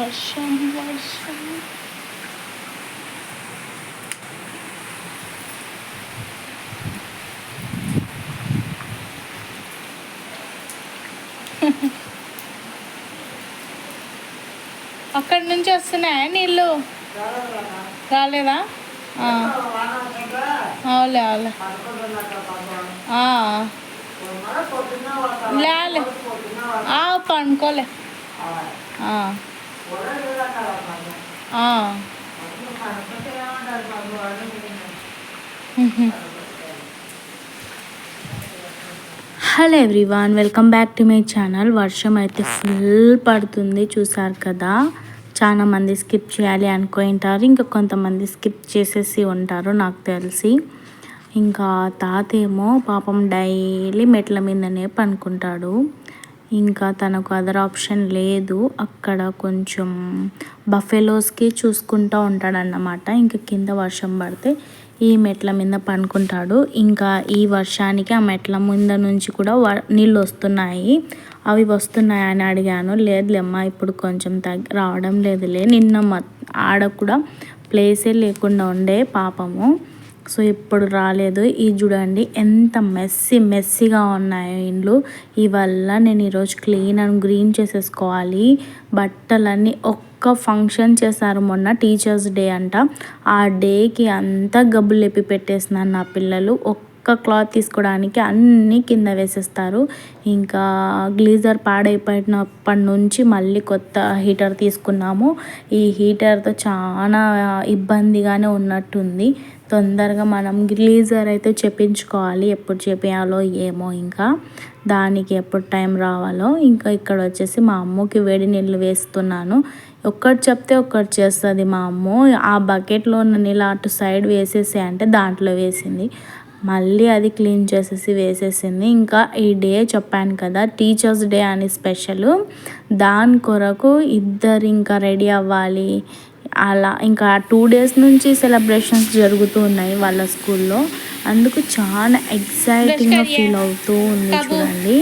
వర్షం వర్షం అక్కడి నుంచి వస్తున్నాయా నీళ్ళు? రాలేదా? అవులే అవులే లేలే పండుకోలే. Hello everyone, welcome back to my channel. వర్షం అయితే ఫుల్ పడుతుంది, చూసారు కదా. చాలా మంది స్కిప్ చేయాలి అనుకుంటారు, ఇంకా కొంతమంది స్కిప్ చేసేసి ఉంటారు నాకు తెలిసి. ఇంకా తాత ఏమో పాపం డైలీ మెట్ల మీదనే పనుకుంటాడు. ఇంకా తనకు అదర్ ఆప్షన్ లేదు, అక్కడ కొంచెం బఫెలోస్కి చూసుకుంటూ ఉంటాడన్నమాట. ఇంకా కింద వర్షం పడితే ఈ మెట్ల మీద పనుకుంటాడు. ఇంకా ఈ వర్షానికి ఆ మెట్ల మీద నుంచి కూడా నీళ్ళు వస్తున్నాయి. అవి వస్తున్నాయని అడిగాను. లేదులేమ్మా, ఇప్పుడు కొంచెం రావడం లేదులే. నిన్న ఆడ కూడా ప్లేసే లేకుండా ఉండే పాపము, సో ఇప్పుడు రాలేదు. ఈ చూడండి ఎంత మెస్సీగా ఉన్నాయో ఇండ్లు. ఇవల్ల నేను ఈరోజు క్లీన్ అండ్ గ్రీన్ చేసేసుకోవాలి. బట్టలన్నీ ఒక్క ఫంక్షన్ చేశారు మొన్న, టీచర్స్ డే అంట. ఆ డేకి అంతా గబ్బులు లేపి పెట్టేసినాను నా పిల్లలు. ఒక్క క్లాత్ తీసుకోవడానికి అన్నీ కింద వేసేస్తారు. ఇంకా గ్లీజర్ పాడైపోయినప్పటి నుంచి మళ్ళీ కొత్త హీటర్ తీసుకున్నాము. ఈ హీటర్తో చాలా ఇబ్బందిగానే ఉన్నట్టుంది. తొందరగా మనం గ్లీజర్ అయితే చెప్పించుకోవాలి. ఎప్పుడు చేపించాలో ఏమో, ఇంకా దానికి ఎప్పుడు టైం రావాలో. ఇంకా ఇక్కడ వచ్చేసి మా అమ్మకి వేడి నీళ్ళు వేస్తున్నాను. ఒక్కటి చెప్తే ఒక్కటి చేస్తుంది మా అమ్మ. ఆ బకెట్లో ఉన్న నీళ్ళు అటు సైడ్ వేసేసి అంటే దాంట్లో వేసింది, మళ్ళీ అది క్లీన్ చేసేసి వేసేసింది. ఇంకా ఈ డే చెప్పాను కదా, టీచర్స్ డే అని స్పెషల్, దాని కొరకు ఇద్దరు ఇంకా రెడీ అవ్వాలి. అలా ఇంకా 2 days నుంచి సెలబ్రేషన్స్ జరుగుతూ ఉన్నాయి వాళ్ళ స్కూల్లో. అందుకు చాలా ఎక్సైటింగ్గా ఫీల్ అవుతూ ఉంది చూడండి.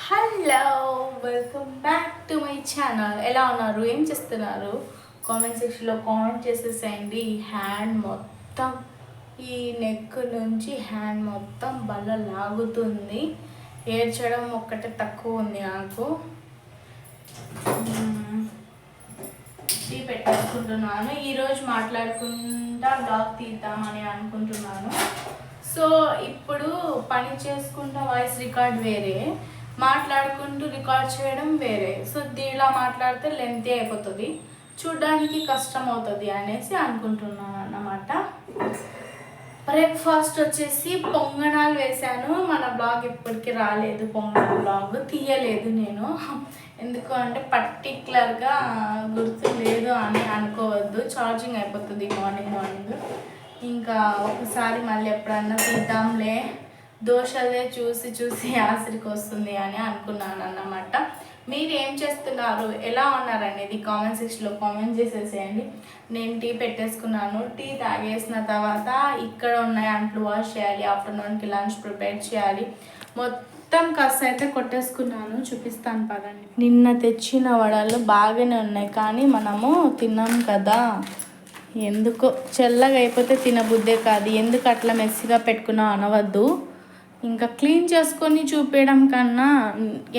Hello, welcome back to my channel. ఎలా ఉన్నారు, ఏం చేస్తున్నారు? కామెంట్ సెక్షన్లో కామెంట్ చేసేసేయండి. ఈ హ్యాండ్ మొత్తం, ఈ నెక్ నుంచి హ్యాండ్ మొత్తం బల్ల లాగుతుంది. ఏడ్చడం ఒక్కటే తక్కువ ఉంది నాకు. టీ పెట్టేసుకుంటున్నాను. ఈరోజు మాట్లాడుకుంటా బ్లాగ్ తీద్దామని అనుకుంటున్నాను. సో ఇప్పుడు పని చేసుకుంటా వాయిస్ రికార్డ్ వేరే, మాట్లాడుకుంటూ రికార్డ్ చేయడం వేరే. సో దీనిలా మాట్లాడితే లెంతీ అయిపోతుంది, చూడడానికి కష్టం అవుతుంది అనేసి అనుకుంటున్నాను అన్నమాట. బ్రేక్ఫాస్ట్ వచ్చేసి పొంగనాలు వేశాను. మన బ్లాగ్ ఇప్పటికీ రాలేదు, పొంగల్ బ్లాగ్ తీయలేదు నేను. ఎందుకు అంటే పర్టికులర్గా గుర్తు లేదు అని అనుకోవద్దు, ఛార్జింగ్ అయిపోతుంది మార్నింగ్. ఇంకా ఒకసారి మళ్ళీ ఎప్పుడన్నా తీద్దాంలే, దోశలే చూసి ఆసరికి వస్తుంది అని అనుకున్నాను అన్నమాట. మీరు ఏం చేస్తున్నారు, ఎలా ఉన్నారు అనేది కామెంట్ సెక్షన్లో కామెంట్ చేసేసేయండి. నేను టీ పెట్టేసుకున్నాను. టీ తాగేసిన తర్వాత ఇక్కడ ఉన్నాయి అంట్లు వాష్ చేయాలి, ఆఫ్టర్నూన్కి లంచ్ ప్రిపేర్ చేయాలి. మొత్తం కాస్త అయితే కొట్టేసుకున్నాను, చూపిస్తాను పదండి. నిన్న తెచ్చిన వడలు బాగానే ఉన్నాయి, కానీ మనము తిన్నాం కదా, ఎందుకో చల్లగా అయిపోతే తినబుద్దే కాదు. ఎందుకు అట్లా మెస్సిగా పెట్టుకున్నావు అనవద్దు. ఇంకా క్లీన్ చేసుకొని చూపించడం కన్నా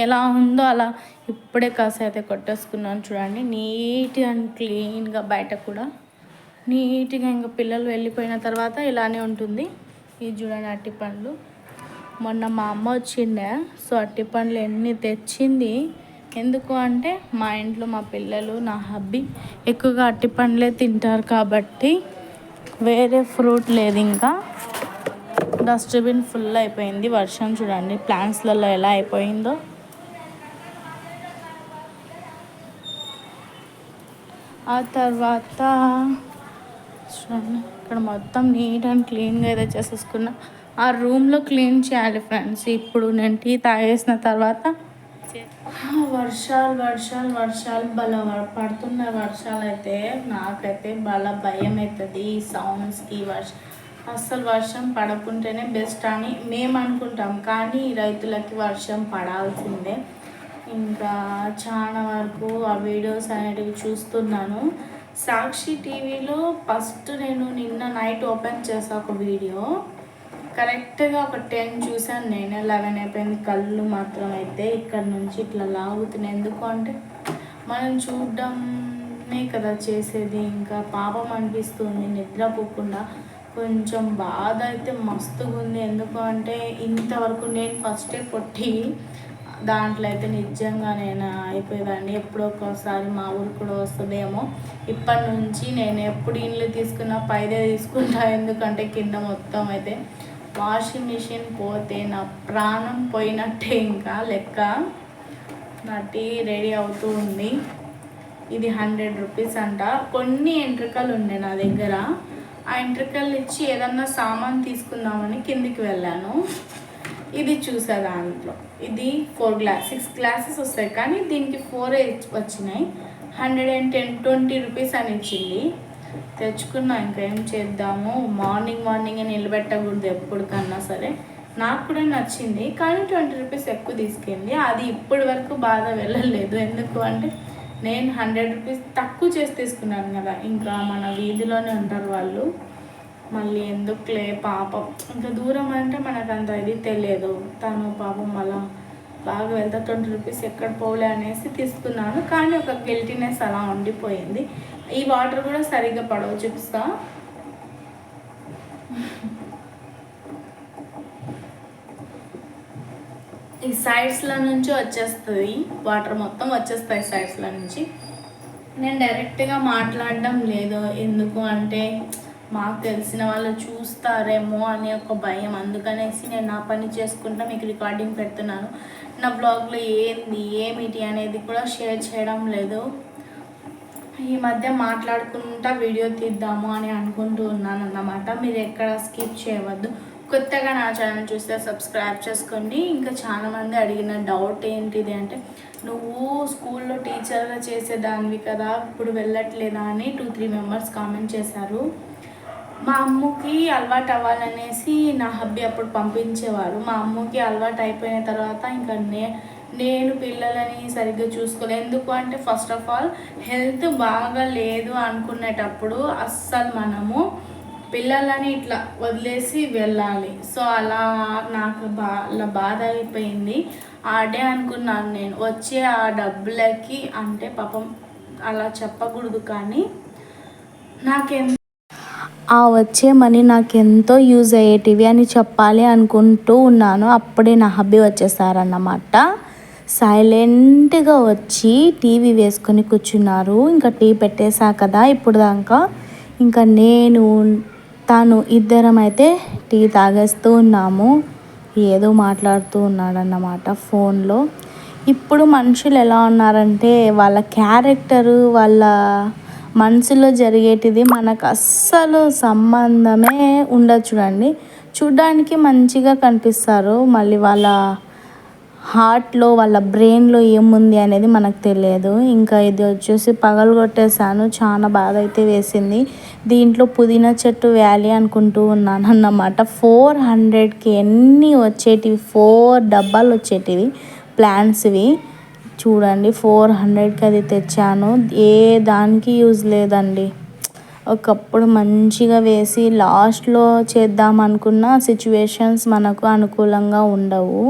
ఎలా ఉందో అలా ఇప్పుడే కాస్త అయితే కొట్టేసుకున్నాను. చూడండి నీట్గా అండ్ క్లీన్గా, బయట కూడా నీట్గా. ఇంకా పిల్లలు వెళ్ళిపోయిన తర్వాత ఇలానే ఉంటుంది. ఇది చూడండి అరటిపండ్లు. మొన్న మా అమ్మ వచ్చిండే, సో అరటిపండ్లు ఎన్ని తెచ్చింది. ఎందుకు అంటే మా ఇంట్లో మా పిల్లలు నా హబ్బీ ఎక్కువగా అట్టి పండ్లే తింటారు కాబట్టి వేరే ఫ్రూట్ లేదు. ఇంకా డస్ట్బిన్ ఫుల్ అయిపోయింది. వర్షం చూడండి ప్లాంట్స్లలో ఎలా అయిపోయిందో. ఆ తర్వాత చూడండి ఇక్కడ మొత్తం నీట్ అండ్ క్లీన్గా అయితే చేసేసుకున్నా. ఆ రూమ్లో క్లీన్ చేయాలి ఫ్రెండ్స్. ఇప్పుడు నేను టీ తాగేసిన తర్వాత వర్షాలు పడుతున్న వర్షాలు అయితే నాకైతే భయం అవుతుంది. ఈ సౌండ్స్కి అస్సలు వర్షం పడకుంటేనే బెస్ట్ అని మేము అనుకుంటాం, కానీ రైతులకి వర్షం పడాల్సిందే. ఇంకా చాలా వరకు ఆ వీడియోస్ అనేటివి చూస్తున్నాను. సాక్షి టీవీలో ఫస్ట్ నేను నిన్న నైట్ ఓపెన్ చేసా ఒక వీడియో, కరెక్ట్గా ఒక 10 చూసాను నేను. 11 అయిపోయింది. కళ్ళు మాత్రం అయితే ఇక్కడ నుంచి ఇట్లా లాగుతున్నాయి. ఎందుకు అంటే మనం చూడడమే కదా చేసేది. ఇంకా పాపం అనిపిస్తుంది నిద్రపోకుండా. కొంచెం బాధ అయితే మస్తుగా ఉంది. ఎందుకు అంటే ఇంతవరకు నేను ఫస్టే పొట్టి దాంట్లో అయితే నిజంగా నేను అయిపోయేదాన్ని. ఎప్పుడో ఒకసారి మా ఊరు కూడా వస్తుందేమో. ఇప్పటి నుంచి నేను ఎప్పుడు ఇండ్లు తీసుకున్నా పైదే తీసుకుంటా. ఎందుకంటే కింద మొత్తం అయితే వాషింగ్ మిషన్ పోతే నా ప్రాణం పోయినట్టే ఇంకా లెక్క. నా టీ రెడీ అవుతూ ఉంది. ఇది 100 రూపీస్ అంట. కొన్ని ఎంట్రికలు ఉండే నా దగ్గర. ఆ ఎంట్రికలు ఇచ్చి ఏదన్నా సామాన్ తీసుకుందామని కిందికి వెళ్ళాను. ఇది చూసా దాంట్లో. ఇది 6 గ్లాసెస్ వస్తాయి, కానీ దీనికి 4 వచ్చినాయి. 120 రూపీస్ అని ఇచ్చింది. తెచ్చుకున్నా. ఇంకా ఏం చేద్దాము, మార్నింగ్ నిలబెట్టకూడదు ఎప్పటికన్నా సరే. నాకు కూడా నచ్చింది, కానీ 20 రూపీస్ ఎక్కువ తీసుకెళ్ళి అది ఇప్పటి వరకు బాగా వెళ్ళలేదు. ఎందుకు అంటే నేను 100 రూపీస్ తక్కువ చేసి తీసుకున్నాను కదా. ఇంకా మన వీధిలోనే ఉంటారు వాళ్ళు, మళ్ళీ ఎందుకులే పాపం. ఇంకా దూరం అంటే మనకు అంత ఇది తెలియదు. తను పాపం అలా బాగా వెళ్తా 20 రూపీస్ ఎక్కడ పోలే అనేసి తీసుకున్నాను. కానీ ఒక గిల్టీనెస్ అలా ఉండిపోయింది. ఈ వాటర్ కూడా సరిగ్గా పడవ చూపిస్తా. ఈ సైడ్స్లో నుంచి వచ్చేస్తుంది వాటర్, మొత్తం వచ్చేస్తాయి సైడ్స్లో నుంచి. నేను డైరెక్ట్గా మాట్లాడడం లేదు. ఎందుకు అంటే మాకు తెలిసిన వాళ్ళు చూస్తారేమో అనే ఒక భయం. అందుకనేసి నేను నా పని చేసుకుంటా మీకు రికార్డింగ్ పెడుతున్నాను. నా బ్లాగ్లో ఏమిటి అనేది కూడా షేర్ చేయడం లేదు. ఈ మధ్య మాట్లాడుకుంటా వీడియో తీద్దాము అని అనుకుంటూ ఉన్నాను అన్నమాట. మీరు ఎక్కడ స్కిప్ చేయవద్దు. కొత్తగా నా ఛానల్ చూస్తే సబ్స్క్రైబ్ చేసుకోండి. ఇంకా చాలామంది అడిగిన డౌట్ ఏంటిది అంటే, నువ్వు స్కూల్లో టీచర్గా చేసేదానివి కదా, ఇప్పుడు వెళ్ళట్లేదా అని 2-3 మెంబర్స్ కామెంట్ చేశారు. మా అమ్మకి అలవాటు అవ్వాలనేసి నా హబ్బీ అప్పుడు పంపించేవారు. మా అమ్మకి అలవాటు అయిపోయిన తర్వాత ఇంకా నేను పిల్లలని సరిగ్గా చూసుకోలేదు. ఎందుకు అంటే ఫస్ట్ ఆఫ్ ఆల్ హెల్త్ బాగా లేదు అనుకునేటప్పుడు అస్సలు మనము పిల్లలని ఇట్లా వదిలేసి వెళ్ళాలి. సో అలా నాకు అలా బాధ అయిపోయింది. ఆ డే అనుకున్నాను నేను వచ్చే ఆ డబ్బులకి, అంటే పాపం అలా చెప్పకూడదు, కానీ ఆ వచ్చే మనీ నాకు ఎంతో యూజ్ అయ్యేటివి అని చెప్పాలి అనుకుంటూ ఉన్నాను. అప్పుడే నా హబ్బీ వచ్చేసారన్నమాట. సైలెంట్గా వచ్చి టీవీ వేసుకొని కూర్చున్నారు. ఇంకా టీ పెట్టేసా కదా ఇప్పుడు దాకా. ఇంకా తను ఇద్దరం అయితే టీ తాగేస్తూ ఉన్నాము. ఏదో మాట్లాడుతూ ఉన్నాడన్నమాట ఫోన్లో. ఇప్పుడు మనుషులు ఎలా ఉన్నారంటే వాళ్ళ క్యారెక్టరు, వాళ్ళ మనసులో జరిగేటిది మనకు అస్సలు సంబంధమే ఉండదు. చూడడానికి మంచిగా కనిపిస్తారు, మళ్ళీ వాళ్ళ హార్ట్లో వాళ్ళ బ్రెయిన్లో ఏముంది అనేది మనకు తెలియదు. ఇంకా ఇది వచ్చేసి పగలగొట్టేసాను. చాలా బాధ అయితే వేసింది. దీంట్లో పుదీనా చెట్టు వేయాలి అనుకుంటూ ఉన్నాను అన్నమాట. 400కి ఎన్ని వచ్చేటివి, 4 డబ్బాలు వచ్చేటివి ప్లాంట్స్వి. చూడండి 400కి అది తెచ్చాను. ఏ దానికి యూజ్ లేదండి. ఒకప్పుడు మంచిగా వేసి లాస్ట్లో చేద్దాం అనుకున్న సిచ్యువేషన్స్ మనకు అనుకూలంగా ఉండవు.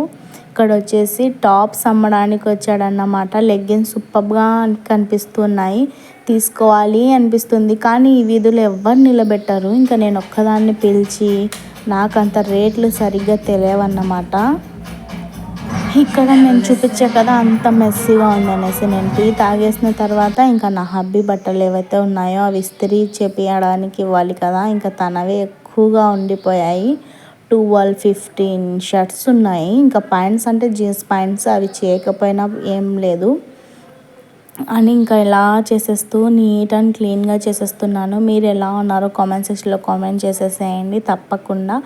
ఇక్కడ వచ్చేసి టాప్స్ అమ్మడానికి వచ్చాడన్నమాట. లెగ్గిన్స్ సూపర్గా కనిపిస్తున్నాయి, తీసుకోవాలి అనిపిస్తుంది, కానీ ఈ వీధిలో ఎవ్వరు నిలబెట్టరు. ఇంకా నేను ఒక్కదాన్ని పిలిచి నాకు అంత రేట్లు సరిగ్గా తెలియవన్నమాట. ఇక్కడ నేను చూపించే కదా అంత మెస్సీగా ఉందనేసి నేను టీ తాగేసిన తర్వాత ఇంకా నా హబ్బీ బట్టలు ఏవైతే ఉన్నాయో అవి ఇస్త్రీ చేపించడానికి ఇవ్వాలి కదా, ఇంకా తనవే ఎక్కువగా ఉండిపోయాయి. 12-15 షర్ట్స్ ఉన్నాయి. ఇంకా ప్యాంట్స్ అంటే జీన్స్ ప్యాంట్స్ అవి చేయకపోయినా ఏం లేదు అని ఇంకా ఇలా చేసేస్తూ నీట్ అండ్ క్లీన్గా చేసేస్తున్నాను. మీరు ఎలా ఉన్నారో కామెంట్ సెక్షన్లో కామెంట్ చేసేసేయండి తప్పకుండా.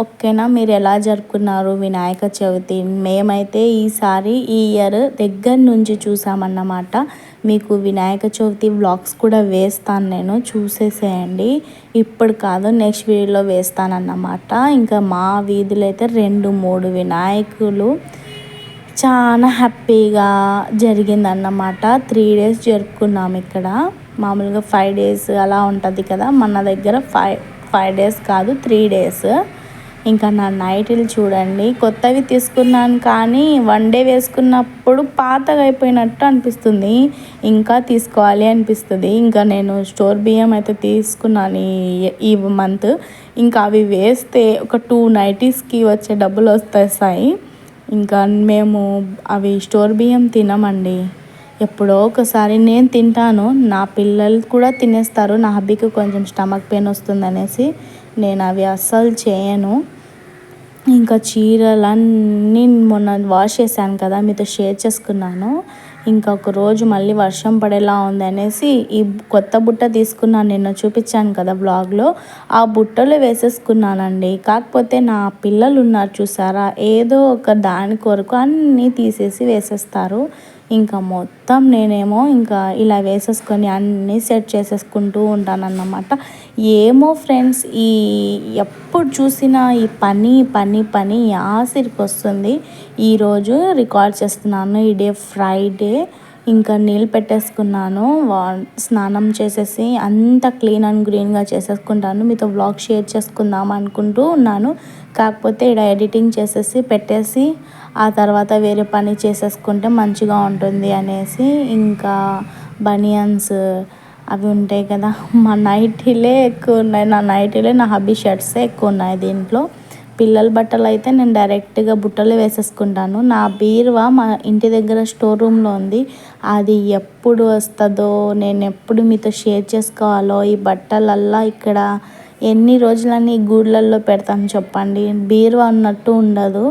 ఓకేనా, మీరు ఎలా జరుపుకున్నారు వినాయక చవితి? మేమైతే ఈసారి ఈ ఇయర్ దగ్గర నుంచి చూసామన్నమాట. మీకు వినాయక చవితి వ్లాగ్స్ కూడా వేస్తాను, నేను చూసేసేయండి. ఇప్పుడు కాదు, నెక్స్ట్ వీడియోలో వేస్తానన్నమాట. ఇంకా మా వీధిలో అయితే 2-3 వినాయకులు చాలా హ్యాపీగా జరిగిందన్నమాట. 3 days జరుపుకున్నాము ఇక్కడ. మామూలుగా 5 days అలా ఉంటుంది కదా, మన దగ్గర 5 days కాదు 3 days. ఇంకా నా నైటీలు చూడండి, కొత్తవి తీసుకున్నాను కానీ 1 day వేసుకున్నప్పుడు పాతగా అయిపోయినట్టు అనిపిస్తుంది, ఇంకా తీసుకోవాలి అనిపిస్తుంది. ఇంకా నేను స్టోర్ బియ్యం అయితే తీసుకున్నాను ఈ మంత్. ఇంకా అవి వేస్తే ఒక 2 నైటీస్కి వచ్చే డబ్బులు వచ్చేస్తాయి. ఇంకా మేము అవి స్టోర్ బియ్యం తినమండి, ఎప్పుడో ఒకసారి నేను తింటాను, నా పిల్లలు కూడా తినేస్తారు. నా హబ్బీకి కొంచెం స్టమక్ పెయిన్ వస్తుంది అనేసి నేను అవి అస్సలు చేయను. ఇంకా చీరలన్నీ మొన్న వాష్ చేశాను కదా, మీతో షేర్ చేసుకున్నాను. ఇంకా ఒక రోజు మళ్ళీ వర్షం పడేలా ఉంది అనేసి ఈ కొత్త బుట్ట తీసుకున్నాను, నిన్న చూపించాను కదా బ్లాగ్లో. ఆ బుట్టలో వేసేసుకున్నానండి. కాకపోతే నా పిల్లలు ఉన్నారు చూసారా, ఏదో ఒక దాని కొరకు అన్నీ తీసేసి వేసేస్తారు. ఇంకా మొత్తం నేనేమో ఇంకా ఇలా వేసేసుకొని అన్నీ సెట్ చేసేసుకుంటూ ఉంటానన్నమాట. ఏమో ఫ్రెండ్స్, ఎప్పుడు చూసినా ఈ పని ఆసిరికి వస్తుంది. ఈరోజు రికార్డ్ చేస్తున్నాను, ఈ డే ఫ్రైడే. ఇంకా నీళ్ళు పెట్టేసుకున్నాను, స్నానం చేసేసి అంతా క్లీన్ అండ్ గ్రీన్గా చేసేసుకుంటాను. మీతో వ్లాగ్ షేర్ చేసుకుందాం అనుకుంటూ ఉన్నాను. కాకపోతే ఇక్కడ ఎడిటింగ్ చేసేసి పెట్టేసి ఆ తర్వాత వేరే పని చేసేసుకుంటే మంచిగా ఉంటుంది అనేసి ఇంకా బనియన్స్ అవి ఉంటాయి కదా, మా నైటీలే ఎక్కువ ఉన్నాయి. నా నైటీలే, నా హబ్బీ షర్ట్సే ఎక్కువ ఉన్నాయి దీంట్లో. పిల్లల బట్టలు అయితే నేను డైరెక్ట్గా బుట్టలో వేసేసుకుంటాను. నా బీరువా మా ఇంటి దగ్గర స్టోర్ రూమ్లో ఉంది, అది ఎప్పుడు వస్తుందో, నేను ఎప్పుడు మీతో షేర్ చేసుకోవాలో. ఈ బట్టలల్లా ఇక్కడ ఎన్ని రోజులని గూళ్ళల్లో పెడతాను చెప్పండి, బీరువా ఉన్నట్టు ఉండదు.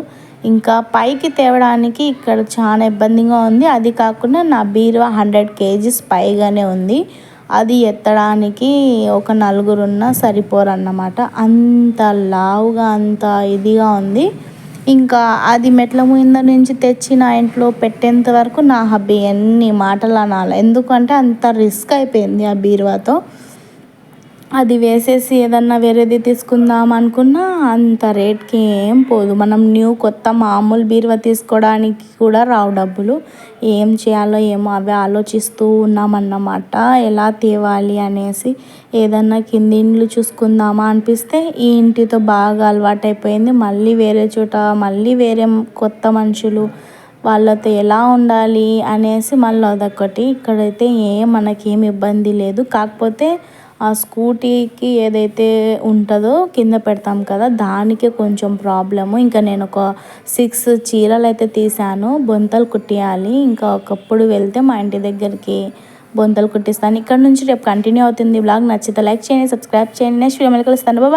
ఇంకా పైకి తేవడానికి ఇక్కడ చాలా ఇబ్బందిగా ఉంది. అది కాకుండా నా బీరువా 100 kgs పైగానే ఉంది, అది ఎత్తడానికి ఒక 4 ఉన్నా సరిపోరు అన్నమాట. అంత లావుగా అంత ఇదిగా ఉంది. ఇంకా అది మెట్ల మీద నుంచి తెచ్చి నా ఇంట్లో పెట్టేంత వరకు నా హబ్బీ ఎన్ని మాటలు అనాలి, ఎందుకంటే అంత రిస్క్ అయిపోయింది ఆ బీరువాతో. అది వేసేసి ఏదన్నా వేరేది తీసుకుందాం అనుకున్నా అంత రేట్కి ఏం పోదు. మనం కొత్త మామూలు బీరువా తీసుకోవడానికి కూడా రావు డబ్బులు. ఏం చేయాలో ఏమో అవి ఆలోచిస్తూ ఉన్నామన్నమాట, ఎలా తేవాలి అనేసి. ఏదన్నా కింది ఇండ్లు చూసుకుందామా అనిపిస్తే ఈ ఇంటితో బాగా అలవాటైపోయింది. మళ్ళీ వేరే చోట మళ్ళీ వేరే కొత్త మనుషులు, వాళ్ళతో ఎలా ఉండాలి అనేసి మళ్ళీ అదొకటి. ఇక్కడైతే మనకేం ఇబ్బంది లేదు. కాకపోతే ఆ స్కూటీకి ఏదైతే ఉంటుందో కింద పెడతాం కదా, దానికి కొంచెం ప్రాబ్లము. ఇంకా నేను ఒక 6 చీరలు అయితే తీసాను, బొంతలు కుట్టియాలి. ఇంకా ఒకప్పుడు వెళ్తే మా ఇంటి దగ్గరికి బొంతలు కుట్టిస్తాను. ఇక్కడ నుంచి రేపు కంటిన్యూ అవుతుంది బ్లాగ్. నచ్చితే లైక్ చేయండి, సబ్స్క్రైబ్ చేయండి. నెక్స్ట్ వీడియో మళ్ళీ కలుస్తాను. బాయ్.